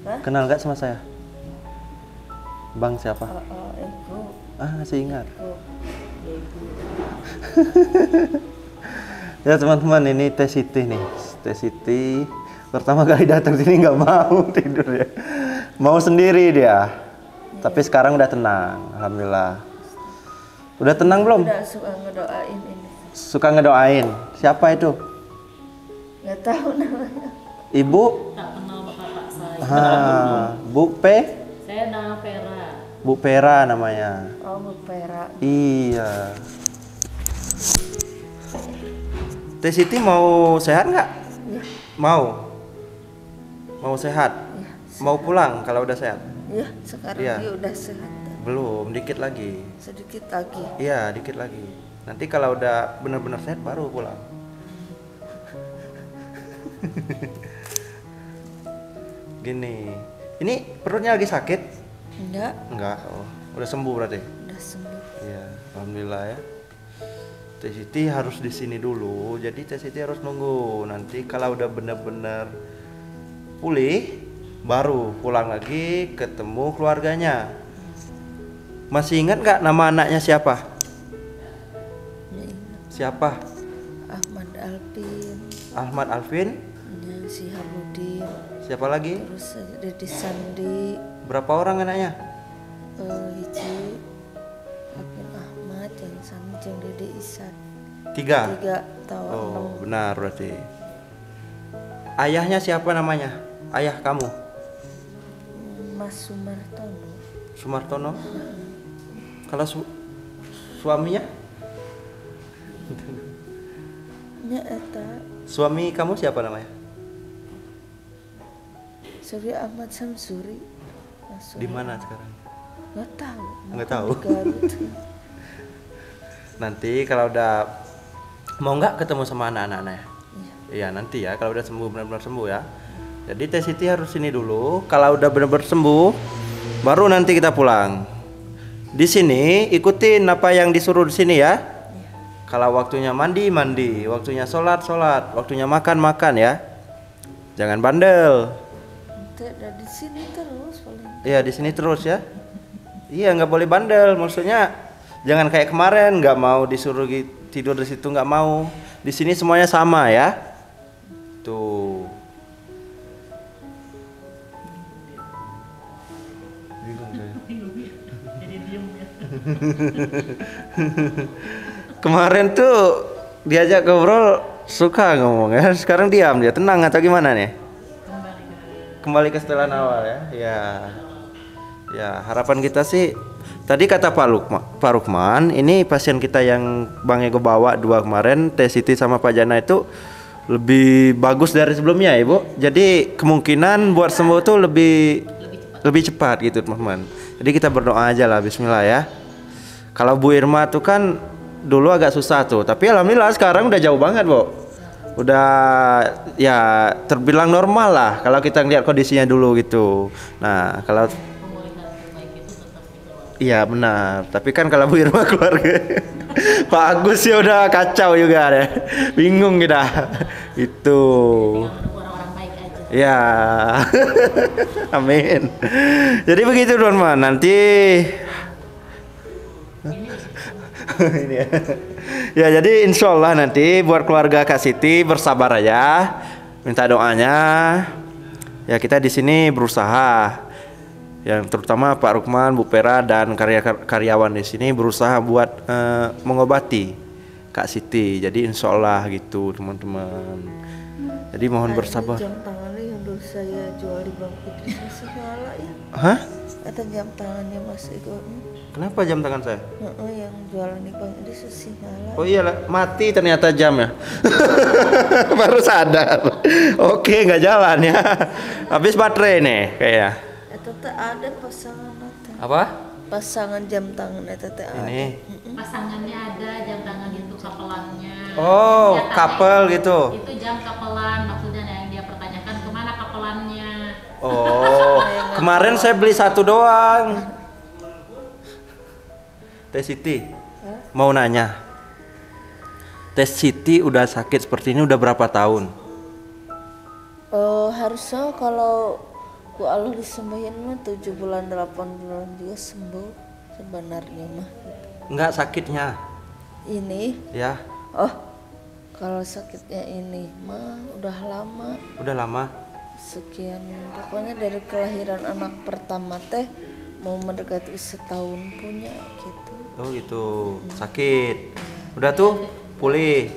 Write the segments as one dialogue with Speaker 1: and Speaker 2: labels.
Speaker 1: Hah?
Speaker 2: Kenal nggak sama saya? Bang siapa?
Speaker 1: Ego.
Speaker 2: Masih ingat.
Speaker 1: Ego. Ya, Ibu.
Speaker 2: Ya teman-teman, ini Teh Siti nih. Teh Siti pertama kali datang sini nggak mau tidur ya. Mau sendiri dia. Tapi sekarang udah tenang, alhamdulillah. Udah tenang belum?
Speaker 1: Udah suka ngedoain ini.
Speaker 2: Suka ngedoain. Siapa itu?
Speaker 1: Nggak tahu namanya.
Speaker 2: Ibu?
Speaker 3: Tak kenal bapak saya.
Speaker 2: Bu P?
Speaker 3: Saya nama Vera.
Speaker 2: Bu Pera namanya.
Speaker 1: Oh, Bu Pera.
Speaker 2: Iya. Teh Siti mau sehat nggak?
Speaker 1: Iya.
Speaker 2: Mau. Mau sehat?
Speaker 1: Iya.
Speaker 2: Mau pulang kalau udah sehat?
Speaker 1: Iya, sekarang
Speaker 2: Iya.
Speaker 1: dia udah sehat.
Speaker 2: Belum, dikit lagi.
Speaker 1: Sedikit lagi.
Speaker 2: Iya, dikit lagi. Nanti kalau udah benar-benar sehat baru pulang. Gini. Ini perutnya lagi sakit?
Speaker 1: Enggak,
Speaker 2: Enggak. Oh, udah sembuh berarti.
Speaker 1: udah sembuh.
Speaker 2: Iya, alhamdulillah ya. Teh Siti harus di sini dulu. Jadi Teh Siti harus nunggu. Nanti kalau udah benar-benar pulih, baru pulang lagi ketemu keluarganya. Masih ingat nggak nama anaknya siapa?
Speaker 1: Ya, ingat.
Speaker 2: Siapa?
Speaker 1: Ahmad Alpin,
Speaker 2: Ahmad Alvin.
Speaker 1: ya, si Hamudin,
Speaker 2: Siapa lagi?
Speaker 1: terus Dedi Sandi,
Speaker 2: Berapa orang anaknya?
Speaker 1: Hiji Alpin Ahmad, yang Sandi, yang Dedi Isan.
Speaker 2: 3.
Speaker 1: 3 tahun.
Speaker 2: Oh, benar berarti. Ayahnya siapa namanya? Ayah kamu?
Speaker 1: Mas Sumartono.
Speaker 2: Sumartono. Kalau suaminya?
Speaker 1: Nya eta
Speaker 2: Suami kamu siapa namanya?
Speaker 1: Surya Ahmad Samsuri.
Speaker 2: Di mana sekarang?
Speaker 1: Nggak tahu.
Speaker 2: Nggak
Speaker 1: mungkin
Speaker 2: tahu.
Speaker 1: di Garut.
Speaker 2: Nanti kalau udah mau nggak ketemu sama anak-anaknya?
Speaker 1: Iya.
Speaker 2: Iya nanti ya kalau udah sembuh, benar-benar sembuh ya. Jadi Teh Siti harus sini dulu. Kalau udah benar-benar sembuh, baru nanti kita pulang. Di sini ikutin apa yang disuruh di sini ya. Kalau waktunya mandi mandi, waktunya sholat sholat, waktunya makan makan ya. Jangan bandel.
Speaker 1: Nanti ada di sini terus paling.
Speaker 2: Iya di sini terus ya. Iya nggak boleh bandel. Maksudnya jangan kayak kemarin nggak mau disuruh tidur di situ nggak mau. Di sini semuanya sama ya. Tuh. Bingung saya.
Speaker 3: Jadi diem ya.
Speaker 2: Kemarin tuh diajak ngobrol suka ngomong ya. Sekarang diam dia, tenang atau gimana nih? Kembali ke setelan awal ya. Ya. Ya, harapan kita sih tadi kata Pak Rukman, ini pasien kita yang Bang Ego bawa 2 kemarin, Teh Siti sama Pak Jana itu lebih bagus dari sebelumnya, Ibu. Jadi kemungkinan buat sembuh tuh lebih cepat gitu, teman-teman. Jadi kita berdoa aja lah, bismillah ya. Kalau Bu Irma tuh kan dulu agak susah tuh, tapi alhamdulillah sekarang udah jauh banget, Bu. Udah ya terbilang normal lah kalau kita ngeliat kondisinya dulu gitu. Nah, kalau
Speaker 3: Pemulihan terbaik itu tetap itu.
Speaker 2: iya benar, tapi kan kalau Bu Irma keluarga Pak Agus ya udah kacau juga deh, bingung kita itu.
Speaker 3: Menunggu orang-orang baik aja.
Speaker 2: Ya, amin. Jadi begitu teman-teman, nanti ini ya. Ya jadi insya Allah nanti buat keluarga Kak Siti bersabar aja, minta doanya. Ya kita di sini berusaha, yang terutama Pak Rukman, Bu Pera dan karyawan di sini berusaha buat mengobati Kak Siti. Jadi insya Allah gitu teman-teman. Jadi mohon bersabar.
Speaker 1: Jam tangannya yang dulu saya jual di Bang Putri masih nyala ya.
Speaker 2: Hah?
Speaker 1: Atau jam tangannya Mas Ego.
Speaker 2: Kenapa jam tangan saya?
Speaker 1: Yang jualan di Bang ini masih nyala.
Speaker 2: Oh iyalah, mati ternyata jamnya. Baru sadar. Oke, nggak jalan ya. Habis baterai nih kayaknya.
Speaker 1: Itu teh ada pasangan teh.
Speaker 2: Apa?
Speaker 1: Pasangan jam tangan itu teh ada.
Speaker 2: Ini.
Speaker 3: Pasangannya ada, jam tangan itu kapelannya.
Speaker 2: Oh,
Speaker 3: Dia tanya,
Speaker 2: couple gitu.
Speaker 3: Itu jam kapelan, maksudnya yang dia pertanyakan kemana kapelannya.
Speaker 2: Oh, kemarin saya beli 1 doang. Teh Siti, mau nanya. Teh Siti udah sakit seperti ini udah berapa tahun?
Speaker 1: Harusnya kalau ku Allah disembuhin mah 7 bulan 8 bulan dia sembuh sebenarnya mah.
Speaker 2: Enggak sakitnya.
Speaker 1: Ini
Speaker 2: Ya,
Speaker 1: oh kalau sakitnya ini mah udah lama.
Speaker 2: udah lama.
Speaker 1: Sekian pokoknya dari kelahiran anak pertama teh mau mendekati setahun punya gitu.
Speaker 2: Oh gitu. Sakit. Udah tuh pulih.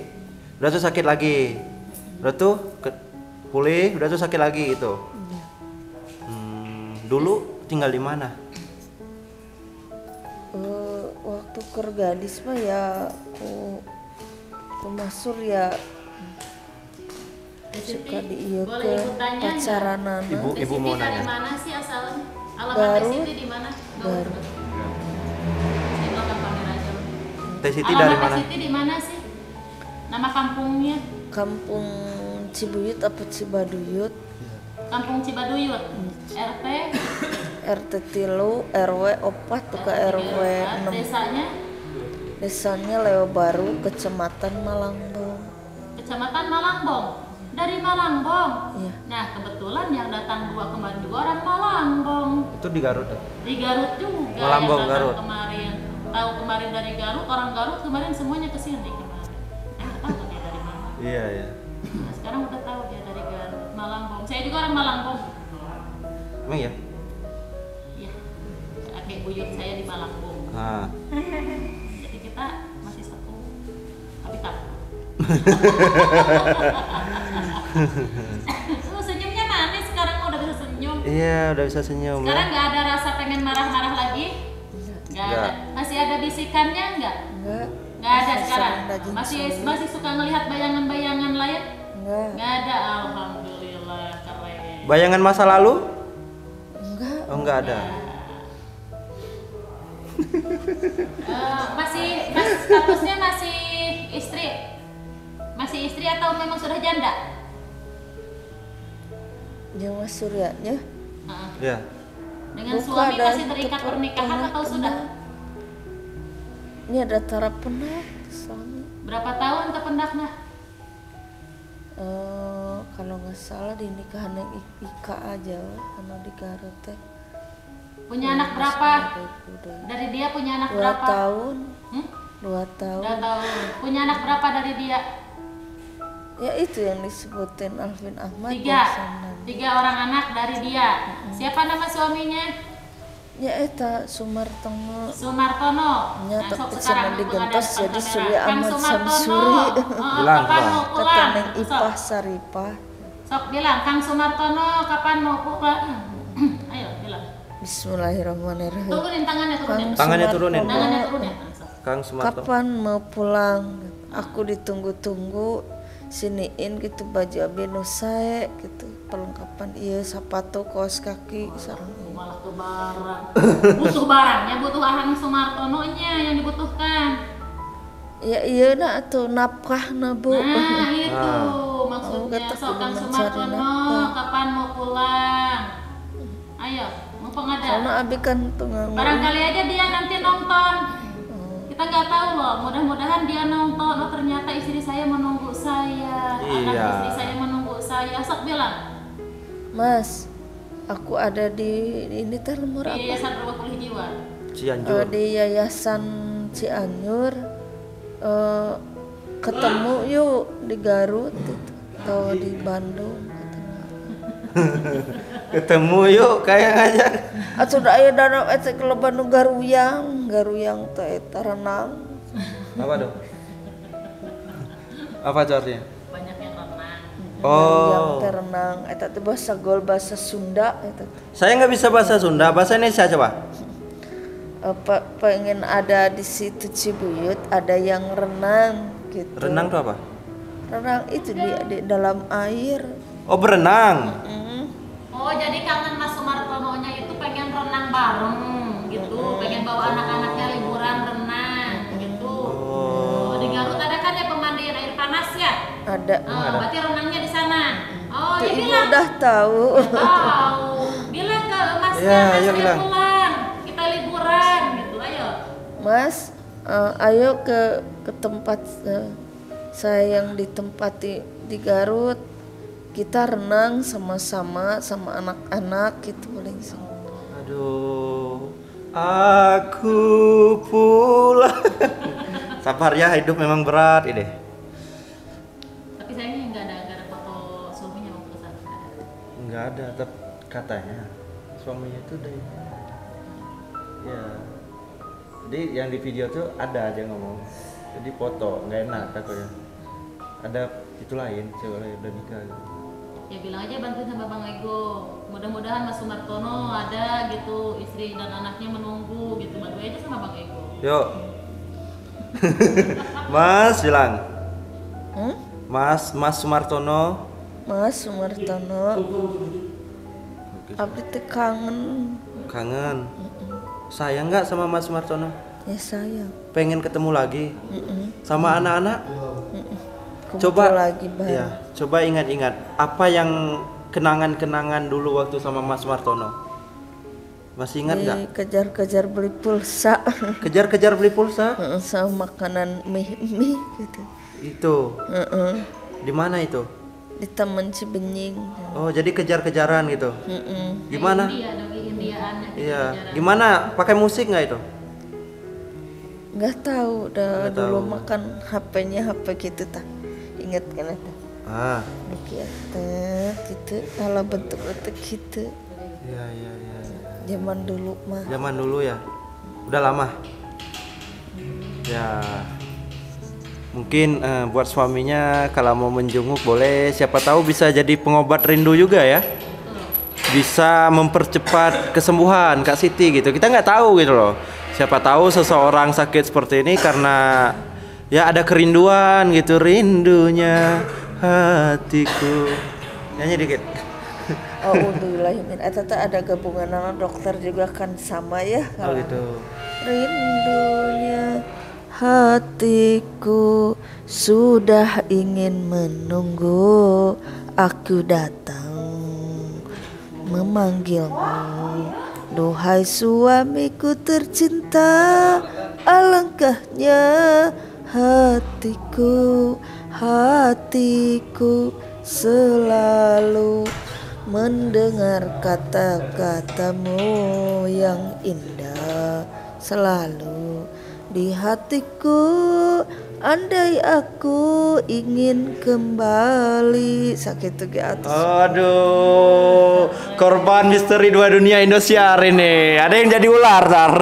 Speaker 2: Udah tuh sakit lagi. Udah tuh pulih, udah tuh sakit lagi gitu.
Speaker 1: Iya.
Speaker 2: Dulu tinggal di mana?
Speaker 1: Waktu kergadis mah ya ku masur ya suka di iya
Speaker 3: boleh
Speaker 1: ke
Speaker 3: ibu tanya
Speaker 1: pacaranana.
Speaker 2: Ibu mau
Speaker 3: dari
Speaker 2: nanya.
Speaker 3: mana sih asalnya? Alamat
Speaker 1: Garut.
Speaker 3: Teh Siti di mana?
Speaker 1: Garut.
Speaker 3: Di belakang kamera aja.
Speaker 2: Teh Siti
Speaker 3: Alamat
Speaker 2: dari
Speaker 3: Teh
Speaker 2: mana?
Speaker 3: Siti di mana sih? Nama kampungnya?
Speaker 1: Kampung Cibuyut apa Cibaduyut,
Speaker 3: Kampung Cibaduyut. RT
Speaker 1: RT Tilu, RW 4 tuh ke RW 6.
Speaker 3: Desanya
Speaker 1: Desanya Leo Baru, Kecamatan Malangbong.
Speaker 3: Kecamatan Malangbong. Dari Malangbong.
Speaker 1: Iya.
Speaker 3: Nah, kebetulan yang datang kemarin juga orang Malangbong.
Speaker 2: Itu di Garut.
Speaker 3: Di Garut juga.
Speaker 2: Malangbong,
Speaker 3: yang datang
Speaker 2: Garut.
Speaker 3: Kemarin. Tahu kemarin dari Garut, orang Garut kemarin semuanya kesini kemarin. Tahu dia dari mana.
Speaker 2: Iya, iya.
Speaker 3: Nah, sekarang udah tahu dia dari Garut, Malangbong. Saya juga orang Malangbong.
Speaker 2: Emang ya?
Speaker 3: Iya. Kakek buyut saya di Malangbong.
Speaker 2: Nah,
Speaker 3: Jadi kita masih satu habitat. Senyumnya manis sekarang udah bisa senyum.
Speaker 2: iya udah bisa senyum
Speaker 3: Sekarang
Speaker 2: ya.
Speaker 3: nggak ada rasa pengen marah-marah lagi? Nggak ada.
Speaker 2: Nggak.
Speaker 3: Masih ada bisikannya nggak?
Speaker 1: Enggak.
Speaker 3: Nggak ada
Speaker 1: Masih
Speaker 3: sekarang.
Speaker 1: sering rajin
Speaker 3: Masih
Speaker 1: sholat.
Speaker 3: suka ngelihat bayangan-bayangan lain?
Speaker 1: Enggak.
Speaker 3: Nggak ada. Alhamdulillah keren.
Speaker 2: Bayangan masa lalu?
Speaker 1: Enggak.
Speaker 2: Oh, enggak ada.
Speaker 3: Masih statusnya masih istri? Masih istri atau memang sudah janda?
Speaker 1: Jawa Suryanya
Speaker 3: Heeh.
Speaker 2: Ya.
Speaker 3: Dengan
Speaker 1: Bukan,
Speaker 3: suami
Speaker 1: ada
Speaker 3: masih terikat
Speaker 1: tetap
Speaker 3: pernikahan
Speaker 1: pernah
Speaker 3: atau sudah?
Speaker 1: ini ada tarapenah suami.
Speaker 3: Berapa tahun kependaknya?
Speaker 1: Kalau nggak salah di nikahan yang Ika aja karena di Garut teh.
Speaker 3: Punya anak berapa?
Speaker 1: Udah
Speaker 3: Dari dia punya anak
Speaker 1: 2
Speaker 3: berapa?
Speaker 1: tahun.
Speaker 3: Hmm?
Speaker 1: 2 tahun.
Speaker 3: 2 tahun. Punya anak berapa dari dia?
Speaker 1: Ya itu yang disebutin Alvin Ahmad.
Speaker 3: 3.
Speaker 1: dan Sandan.
Speaker 3: 3 orang anak dari dia. Siapa nama suaminya?
Speaker 1: Ya eta Sumartono.
Speaker 3: Sumartono.
Speaker 1: Ya,
Speaker 3: Nah,
Speaker 1: tapi
Speaker 3: sok sekarang
Speaker 1: cenah digentos
Speaker 3: depan
Speaker 1: jadi
Speaker 3: kamera.
Speaker 1: Surya
Speaker 3: Kang
Speaker 1: Ahmad
Speaker 3: Sumartono.
Speaker 1: Samsuri.
Speaker 2: Bilang,
Speaker 3: Kapan
Speaker 2: Bang.
Speaker 3: mau
Speaker 1: Kata
Speaker 3: pulang?
Speaker 1: Neng
Speaker 3: Sok.
Speaker 1: Ipah Saripah.
Speaker 3: Sok bilang, Kang Sumartono kapan mau pulang? Ayo bilang.
Speaker 1: Bismillahirrahmanirrahim.
Speaker 3: Turunin tangannya, turunin.
Speaker 1: Kang
Speaker 2: Tangannya
Speaker 1: Sumartono,
Speaker 2: turunin.
Speaker 3: Tangannya turunin. Sok.
Speaker 2: Kang Sumarto.
Speaker 1: kapan mau pulang? Aku ditunggu-tunggu siniin gitu baju abi nu sae gitu perlengkapan iya sepatu kaos kaki sareng ieu.
Speaker 3: Malah ke barang. Butuh barangnya, butuh Kang Sumartono nya yang dibutuhkan.
Speaker 1: Ya iya na atuh nafkahna Bu.
Speaker 3: Nah itu
Speaker 2: Ah.
Speaker 3: maksudnya.
Speaker 1: Kata
Speaker 3: Sok
Speaker 1: kudu
Speaker 3: Kang
Speaker 1: mencari
Speaker 3: Sumartono
Speaker 1: nafkah.
Speaker 3: kapan mau pulang? Ayo, mumpung ada.
Speaker 1: Soalnya abi kan tengah
Speaker 3: Barangkali aja dia nanti nonton. Kita nggak tahu loh. Mudah-mudahan dia nonton. Oh ternyata istri saya menunggu saya. Anak
Speaker 2: Iya.
Speaker 3: istri saya menunggu saya. Sok bilang.
Speaker 1: Mas, aku ada di ini teh lemur
Speaker 3: Di
Speaker 1: apa?
Speaker 3: Yayasan Rumah Pulih Jiwa.
Speaker 2: Cianjur.
Speaker 1: Di Yayasan Cianjur. Ketemu yuk di Garut gitu. Atau di Bandung katanya.
Speaker 2: Ketemu yuk kayak ngajak.
Speaker 1: Atuh da aya danau eta kelebanu garuyang teh eta renang.
Speaker 2: Apa dong? Apa itu artinya?
Speaker 3: Banyak yang renang.
Speaker 1: Garuyang
Speaker 2: Oh.
Speaker 1: teh renang eta teh bahasa Gaul bahasa Sunda eta teh.
Speaker 2: Saya nggak bisa bahasa Sunda, bahasa Indonesia coba.
Speaker 1: Pengen ada di situ Cibuyut ada yang renang gitu.
Speaker 2: Renang tuh apa?
Speaker 1: Renang itu di dalam air.
Speaker 2: Oh, berenang.
Speaker 3: Oh jadi kangen Mas Sumartono-nya itu pengen renang bareng gitu. Pengen bawa anak-anaknya liburan renang gitu. Oh. Di Garut ada kan ya pemandian air panas ya?
Speaker 1: Ada.
Speaker 3: Oh, berarti renangnya di sana. Oh,
Speaker 1: Tuh
Speaker 3: ya
Speaker 1: ibu
Speaker 3: bilang.
Speaker 1: udah tahu.
Speaker 3: Tahu. Bilang ke Masnya,
Speaker 2: Ya,
Speaker 3: Mas
Speaker 2: ayo
Speaker 3: ayo
Speaker 2: bilang.
Speaker 3: pulang. Kita liburan gitu, ayo.
Speaker 1: Mas, ayo ke tempat saya yang ditempati di Garut. kita renang sama-sama sama anak-anak gitu paling sih.
Speaker 2: Aduh, aku pulang. Sabar ya, hidup memang berat ini.
Speaker 3: Tapi sayangnya nggak ada foto suaminya waktu kesana.
Speaker 2: Nggak ada, tapi katanya suaminya itu deh. Ya, jadi yang di video tuh ada aja ngomong. Jadi foto nggak enak katanya. Ada itu lain, cewek lain udah nikah. Gitu.
Speaker 3: Ya bilang aja bantuin sama Bang Ego. Mudah-mudahan Mas Sumartono ada gitu, istri dan anaknya menunggu gitu. Bantu aja sama Bang Ego.
Speaker 2: Yuk. Mas bilang.
Speaker 1: Hmm?
Speaker 2: Mas Sumartono.
Speaker 1: Mas Sumartono. Abdi teh kangen.
Speaker 2: Kangen. Sayang nggak sama Mas Sumartono?
Speaker 1: Ya sayang.
Speaker 2: Pengen ketemu lagi sama anak-anak?
Speaker 1: Kumpul
Speaker 2: Coba
Speaker 1: lagi bareng.
Speaker 2: ya, coba ingat-ingat apa yang kenangan-kenangan dulu waktu sama Mas Sumartono. Masih ingat nggak?
Speaker 1: Kejar-kejar beli pulsa.
Speaker 2: Kejar-kejar beli pulsa?
Speaker 1: Sama makanan mie gitu.
Speaker 2: Itu. Di mana itu?
Speaker 1: Di Taman Cibenying.
Speaker 2: Oh, jadi kejar-kejaran gitu. Gimana?
Speaker 3: Indiaan.
Speaker 2: Iya. Gimana? Pakai musik nggak itu?
Speaker 1: Nggak tahu,
Speaker 2: Nggak
Speaker 1: dulu
Speaker 2: tahu.
Speaker 1: makan HP-nya HP gitu tak. Ingat kan itu?
Speaker 2: Ah.
Speaker 1: Nokia teh gitu, ala bentuk-bentuk gitu.
Speaker 2: Iya, iya, iya.
Speaker 1: Zaman dulu mah.
Speaker 2: Zaman dulu ya. Udah lama. Ya. Mungkin buat suaminya kalau mau menjenguk boleh, siapa tahu bisa jadi pengobat rindu juga ya. Bisa mempercepat kesembuhan Kak Siti gitu. Kita nggak tahu gitu loh. Siapa tahu seseorang sakit seperti ini karena ya ada kerinduan gitu, rindunya hatiku. Nyanyi dikit.
Speaker 1: Oh, Alhamdulillah. Ada gabungan anak dokter juga kan sama ya.
Speaker 2: Oh gitu.
Speaker 1: Rindunya hatiku sudah ingin menunggu, aku datang memanggilmu, duhai suamiku tercinta. Alangkahnya hatiku selalu mendengar kata-katamu yang indah selalu di hatiku. Andai aku ingin kembali sakit tuh atas.
Speaker 2: Aduh, korban misteri dua dunia Indosiar ini. Ada yang jadi ular tar.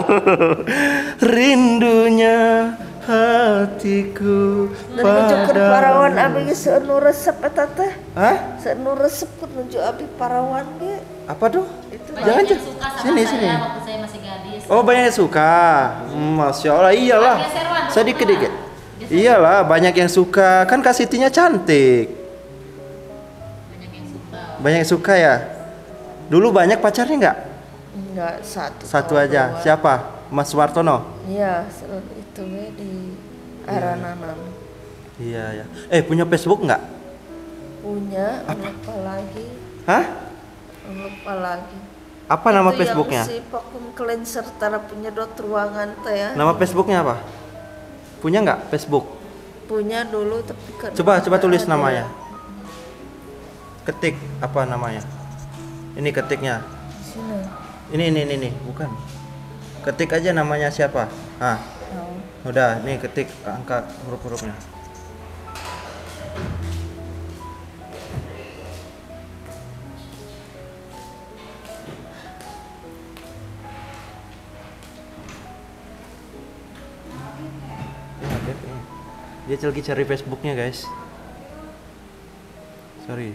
Speaker 2: Rindunya hatiku
Speaker 1: Nunjuk parawan abi seunu resep eta teh.
Speaker 2: Hah?
Speaker 1: Seunu resep nunjuk abi parawan ge.
Speaker 2: Apa tuh?
Speaker 1: Itu
Speaker 2: Jangan
Speaker 3: Banyak yang suka sama
Speaker 2: sini
Speaker 3: saya
Speaker 2: sini.
Speaker 3: waktu saya masih gadis.
Speaker 2: Oh banyak yang suka. Masya Allah, iyalah.
Speaker 3: Geser, Wan,
Speaker 2: Sedikit
Speaker 3: Wan.
Speaker 2: dikit.
Speaker 3: Geser.
Speaker 2: Iyalah, banyak yang suka. Kan Kak Sitinya cantik.
Speaker 3: Banyak yang suka.
Speaker 2: Banyak yang suka ya. Dulu banyak pacarnya nggak?
Speaker 1: enggak satu.
Speaker 2: Satu
Speaker 1: kalau
Speaker 2: aja.
Speaker 1: dua.
Speaker 2: Siapa? Mas Sumartono.
Speaker 1: Iya, itu we di Arananan.
Speaker 2: Iya ya. Punya Facebook nggak?
Speaker 1: Punya, lupa lagi.
Speaker 2: Hah?
Speaker 1: Lupa lagi.
Speaker 2: Apa nama
Speaker 1: Itu
Speaker 2: Facebooknya?
Speaker 1: Yang si vacuum cleanser tara punya dot ruangan teh ya.
Speaker 2: Nama Facebooknya apa? Punya nggak Facebook?
Speaker 1: Punya dulu tapi kan
Speaker 2: Coba
Speaker 1: nggak
Speaker 2: tulis
Speaker 1: ada.
Speaker 2: namanya. Ketik apa namanya? Ini ketiknya.
Speaker 1: Sini.
Speaker 2: Ini, bukan. Ketik aja namanya siapa? Ah,
Speaker 1: Oh.
Speaker 2: udah, nih ketik angka huruf-hurufnya. Ya, Beb, ya. Dia lagi cari Facebooknya guys. Sorry.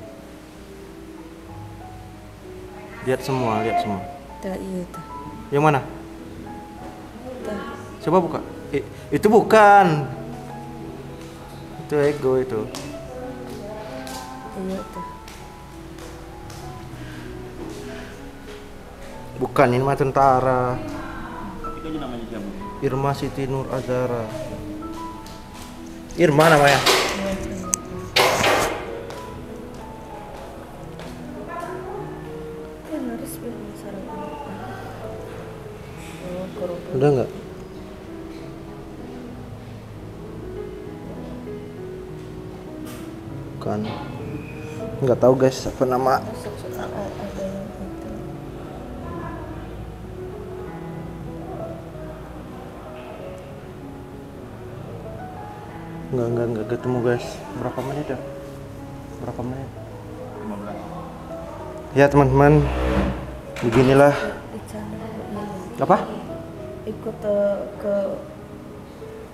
Speaker 2: Lihat semua.
Speaker 1: Tah iya tah.
Speaker 2: Yang mana?
Speaker 1: Tah.
Speaker 2: Coba buka. Itu bukan. Itu ego itu.
Speaker 1: Iya tah.
Speaker 2: Bukan, ini mah tentara. Irma Siti Nur Azara. Irma namanya.
Speaker 1: Kan harus bilang sarang. Oh, korupsi.
Speaker 2: Udah nggak? Bukan. Nggak tahu guys apa nama.
Speaker 1: Ada yang itu.
Speaker 2: Nggak ketemu guys. Berapa menit ya? Berapa menit? 15. Ya teman-teman, beginilah.
Speaker 1: Di sana iya.
Speaker 2: Apa?
Speaker 1: Ikut ke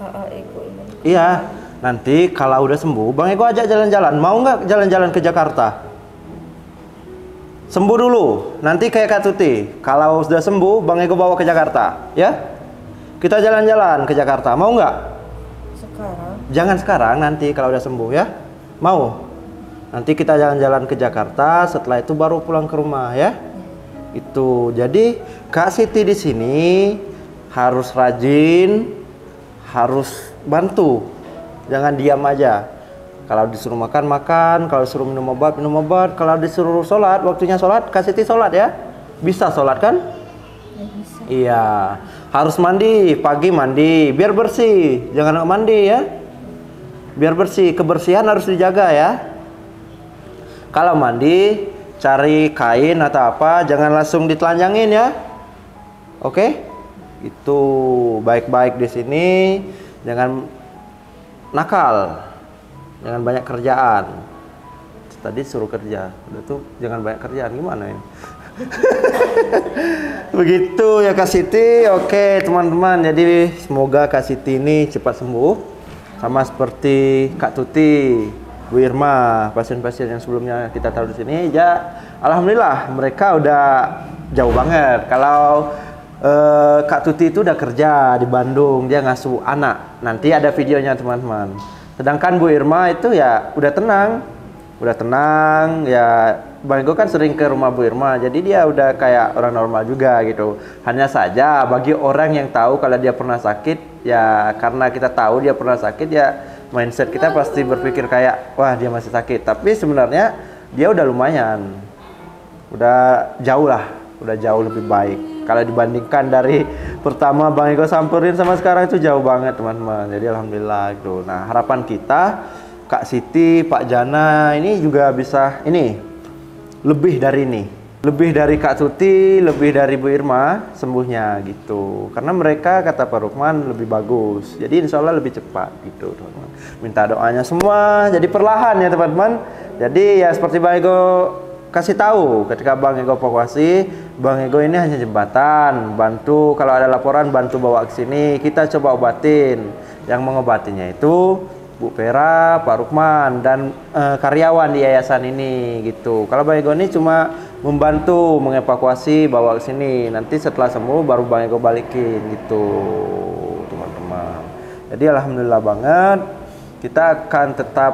Speaker 1: AA Eko ini.
Speaker 2: Iya, nanti kalau udah sembuh, Bang Eko ajak jalan-jalan. Mau nggak jalan-jalan ke Jakarta? Sembuh dulu, nanti kayak Kak Tuti. Kalau sudah sembuh, Bang Eko bawa ke Jakarta, ya? Kita jalan-jalan ke Jakarta, mau nggak?
Speaker 1: Sekarang
Speaker 2: Jangan sekarang, nanti kalau udah sembuh ya. Mau? Nanti kita jalan-jalan ke Jakarta, setelah itu baru pulang ke rumah ya. Itu. Jadi Kak Siti di sini harus rajin, harus bantu. Jangan diam aja. Kalau disuruh makan, makan. Kalau disuruh minum obat, minum obat. Kalau disuruh sholat, waktunya sholat, Kak Siti sholat ya. Bisa sholat kan?
Speaker 1: ya bisa.
Speaker 2: Iya. Harus mandi, pagi mandi, biar bersih. Jangan nggak mandi ya. Biar bersih, kebersihan harus dijaga ya. Kalau mandi, cari kain atau apa, jangan langsung ditelanjangin ya. Oke? Itu baik-baik di sini, jangan nakal. Jangan banyak kerjaan. Tadi suruh kerja, udah tuh jangan banyak kerjaan, gimana ya? Begitu ya Kak Siti. Oke teman-teman, jadi semoga Kak Siti ini cepat sembuh, sama seperti Kak Tuti, Bu Irma, pasien-pasien yang sebelumnya kita taruh di sini. Ya, alhamdulillah mereka udah jauh banget. Kalau Kak Tuti itu udah kerja di Bandung, dia ngasuh anak. Nanti ada videonya teman-teman. Sedangkan Bu Irma itu ya udah tenang ya. Bang Eko kan sering ke rumah Bu Irma, jadi dia udah kayak orang normal juga gitu. Hanya saja bagi orang yang tahu kalau dia pernah sakit, ya karena kita tahu dia pernah sakit, ya mindset kita pasti berpikir kayak, wah dia masih sakit. Tapi sebenarnya dia udah lumayan, udah jauh lebih baik. Kalau dibandingkan dari pertama Bang Eko samperin sama sekarang itu jauh banget teman-teman. Jadi alhamdulillah gitu. Nah harapan kita Kak Siti, Pak Jana ini juga bisa lebih dari ini, lebih dari Kak Tuti, lebih dari Bu Irma sembuhnya gitu. Karena mereka kata Pak Rukman lebih bagus. Jadi insya Allah lebih cepat gitu teman-teman. Minta doanya semua. Jadi perlahan ya teman-teman. Jadi ya seperti Bang Eko kasih tahu ketika Bang Eko evakuasi, Bang Eko ini hanya jembatan, bantu kalau ada laporan bantu bawa ke sini, kita coba obatin. Yang mengobatinya itu Bu Vera, Pak Rukman, dan karyawan di yayasan ini gitu. Kalau Bang Eko ini cuma membantu mengevakuasi, bawa ke sini. Nanti setelah sembuh baru Bang Eko balikin gitu, teman-teman. Jadi alhamdulillah banget. Kita akan tetap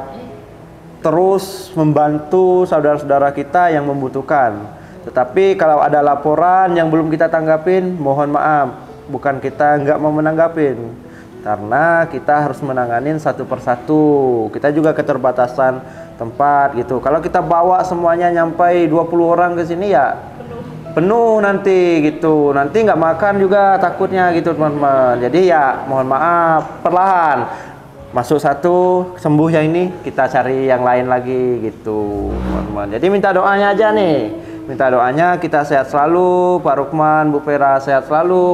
Speaker 2: terus membantu saudara-saudara kita yang membutuhkan. Tetapi kalau ada laporan yang belum kita tanggapin, mohon maaf, bukan kita nggak mau menanggapin. Karena kita harus menanganin satu persatu. Kita juga keterbatasan tempat gitu. Kalau kita bawa semuanya nyampai 20 orang ke sini ya penuh nanti gitu. Nanti nggak makan juga takutnya gitu teman-teman. Jadi ya mohon maaf, perlahan. Masuk satu, sembuh yang ini, kita cari yang lain lagi gitu teman-teman. Jadi minta doanya aja nih. Minta doanya kita sehat selalu, Pak Rukman, Bu Vera sehat selalu,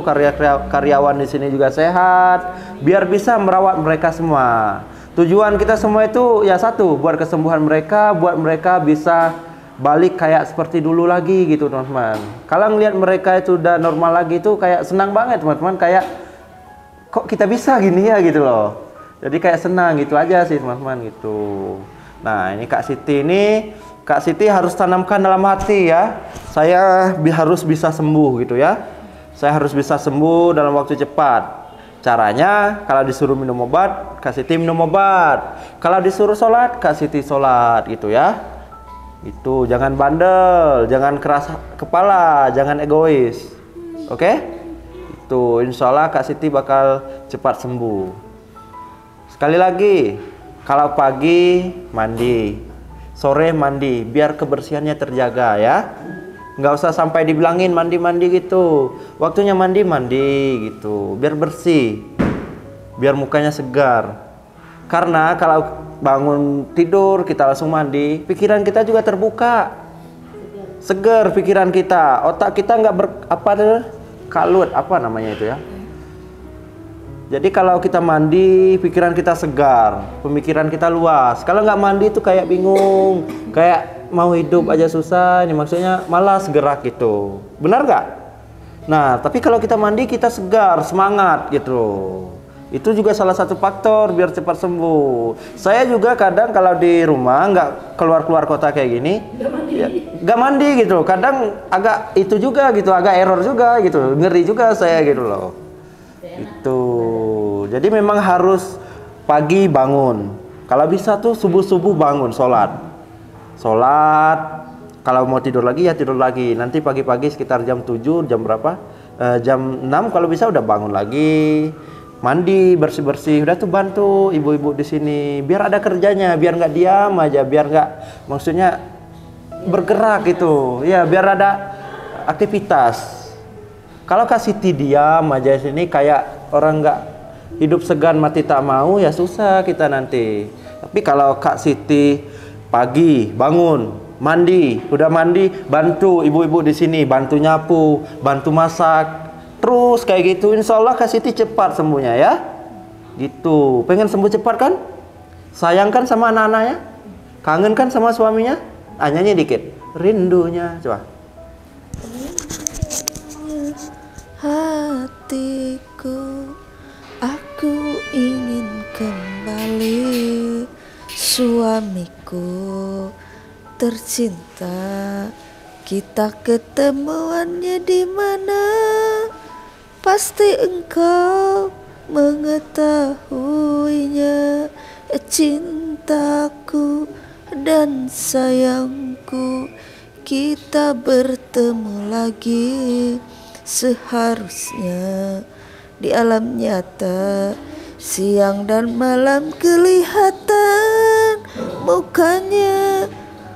Speaker 2: karyawan di sini juga sehat, biar bisa merawat mereka semua. Tujuan kita semua itu ya satu, buat kesembuhan mereka, buat mereka bisa balik kayak seperti dulu lagi gitu teman-teman. Kalau ngelihat mereka itu udah normal lagi itu kayak senang banget teman-teman, kayak kok kita bisa gini ya gitu loh. Jadi kayak senang gitu aja sih teman-teman gitu. Nah ini Kak Siti ini, Kak Siti harus tanamkan dalam hati ya, saya harus bisa sembuh gitu ya. Saya harus bisa sembuh dalam waktu cepat. Caranya kalau disuruh minum obat, Kak Siti minum obat. Kalau disuruh sholat, Kak Siti sholat gitu ya. Itu jangan bandel, jangan keras kepala, jangan egois. Oke? Itu insya Allah Kak Siti bakal cepat sembuh. Sekali lagi, kalau pagi mandi, sore mandi, biar kebersihannya terjaga ya. Nggak usah sampai dibilangin mandi-mandi gitu. Waktunya mandi-mandi gitu, biar bersih, biar mukanya segar. Karena kalau bangun tidur kita langsung mandi, pikiran kita juga terbuka, seger pikiran kita, otak kita nggak kalut, apa namanya itu ya. Jadi kalau kita mandi, pikiran kita segar, pemikiran kita luas. Kalau nggak mandi itu kayak bingung, kayak mau hidup aja susah. Ini maksudnya malas gerak gitu. Benar nggak? Nah, tapi kalau kita mandi kita segar, semangat gitu. Itu juga salah satu faktor biar cepat sembuh. Saya juga kadang kalau di rumah nggak keluar kota kayak gini, nggak mandi gitu. Kadang agak itu juga gitu, agak error juga gitu, ngeri juga saya gitu loh. Itu jadi memang harus pagi bangun, kalau bisa tuh subuh bangun sholat, kalau mau tidur lagi ya tidur lagi, nanti pagi-pagi sekitar jam 7 jam berapa, jam 6 kalau bisa udah bangun lagi, mandi bersih udah tuh bantu ibu-ibu di sini biar ada kerjanya, biar nggak diam aja, biar nggak maksudnya bergerak gitu ya, biar ada aktivitas. Kalau Kak Siti diam aja sini kayak orang nggak hidup segan mati tak mau ya susah kita nanti. Tapi kalau Kak Siti pagi bangun, mandi, udah mandi, bantu ibu-ibu di sini, bantu nyapu, bantu masak, terus kayak gitu, insya Allah Kak Siti cepat sembuhnya ya. Gitu, pengen sembuh cepat kan? Sayang kan sama anak-anaknya? Kangen kan sama suaminya? Nyanyi dikit, rindunya, coba.
Speaker 1: Hatiku, aku ingin kembali, suamiku tercinta, kita ketemuannya di mana? Pasti engkau mengetahuinya, cintaku dan sayangku, kita bertemu lagi. Seharusnya di alam nyata siang dan malam kelihatan mukanya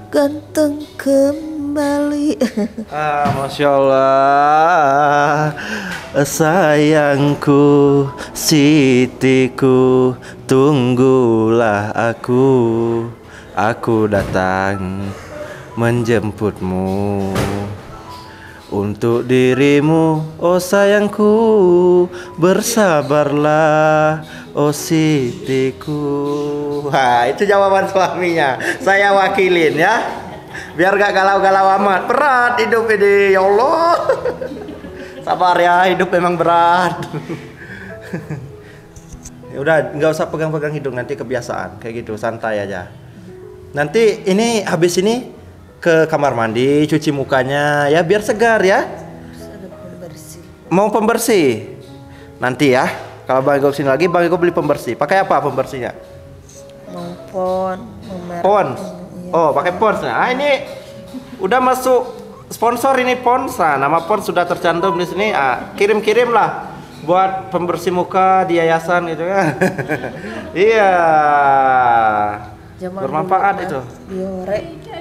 Speaker 1: ganteng kembali.
Speaker 2: Masya Allah, sayangku, Sitiku, tunggulah aku datang menjemputmu. Untuk dirimu, oh sayangku, bersabarlah, oh Sitiku. Wah, itu jawaban suaminya. Saya wakilin ya, biar gak galau-galau amat. Berat hidup ini, ya Allah. Sabar ya, hidup memang berat. Ya udah, nggak usah pegang-pegang hidung, nanti kebiasaan kayak gitu, santai aja. Nanti ini habis ini ke kamar mandi, cuci mukanya ya biar segar ya. Mau pembersih nanti ya. Kalau Bang Ego sini lagi, Bang Ego beli pembersih. Pakai apa pembersihnya?
Speaker 1: Mau Pons.
Speaker 2: Oh, pakai Pons. Nah, ini udah masuk sponsor ini Pons. Nah, nama Pons sudah tercantum di sini. Kirim-kirim lah buat pembersih muka di yayasan gitu ya. Iya. Bermanfaat itu.
Speaker 1: Biore.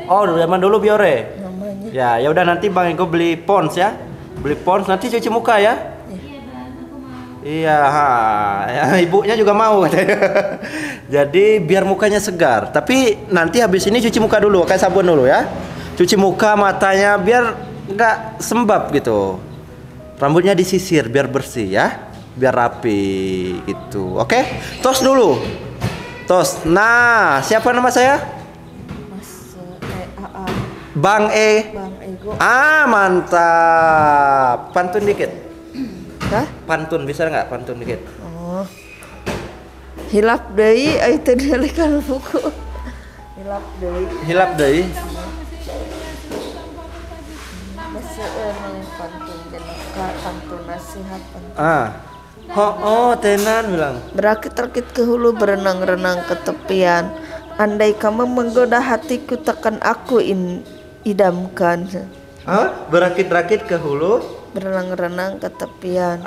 Speaker 2: Oh, zaman dulu Biore.
Speaker 1: Namanya.
Speaker 2: Ya udah nanti Bang Ego beli Pons ya. Beli Pons nanti cuci muka ya. Iya, ya, ibunya juga mau katanya. Jadi biar mukanya segar. Tapi nanti habis ini cuci muka dulu, pakai sabun dulu ya. Cuci muka, matanya biar nggak sembab gitu. Rambutnya disisir biar bersih ya, biar rapi gitu. Oke, tos dulu. Tos. Nah, siapa nama saya? Bang Ego. Mantap. Pantun dikit.
Speaker 1: Hah?
Speaker 2: Pantun bisa nggak? Pantun dikit.
Speaker 1: Oh. Hilap deui ai teh deuleukan buku. Hilap deui.
Speaker 2: Hilap deui.
Speaker 1: Pantun nasihat pantun.
Speaker 2: Tenan bilang.
Speaker 1: Berakit-rakit ke hulu, berenang-renang ke tepian. Andai kamu menggoda hatiku, takkan aku idamkan.
Speaker 2: Berakit-rakit ke hulu,
Speaker 1: berenang-renang ke tepian.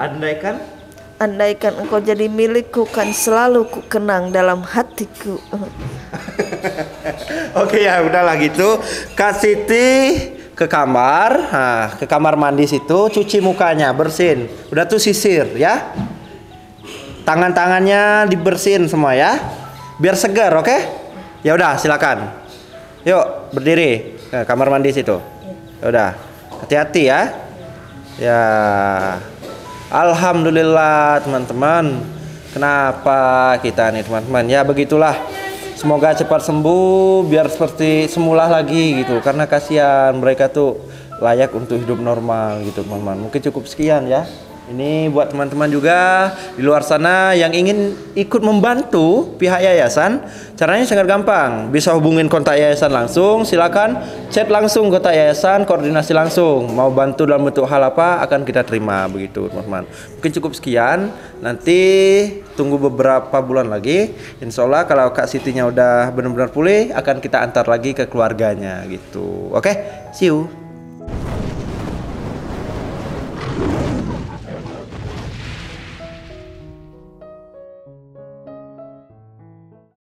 Speaker 2: Andaikan
Speaker 1: engkau jadi milikku, kan selalu ku kenang dalam hatiku.
Speaker 2: Oke ya, udahlah gitu. Kak Siti ke kamar, ke kamar mandi situ, cuci mukanya, bersihin. Udah tuh sisir ya. Tangan-tangannya dibersihin semua ya. Biar segar, oke? Ya udah, silakan. Yuk, berdiri. Nah, kamar mandi situ. Ya udah. Hati-hati ya. Ya. Alhamdulillah, teman-teman. Kenapa kita nih, teman-teman? Ya begitulah. Semoga cepat sembuh biar seperti semula lagi gitu. Karena kasihan mereka tuh layak untuk hidup normal gitu, teman-teman. Mungkin cukup sekian ya. Ini buat teman-teman juga di luar sana yang ingin ikut membantu pihak yayasan. Caranya sangat gampang. Bisa hubungin kontak yayasan langsung. Silakan chat langsung kontak yayasan, koordinasi langsung. Mau bantu dalam bentuk hal apa akan kita terima begitu, teman-teman. Mungkin cukup sekian. Nanti tunggu beberapa bulan lagi. Insya Allah kalau Kak Sitinya udah benar-benar pulih, akan kita antar lagi ke keluarganya gitu. Oke, see you.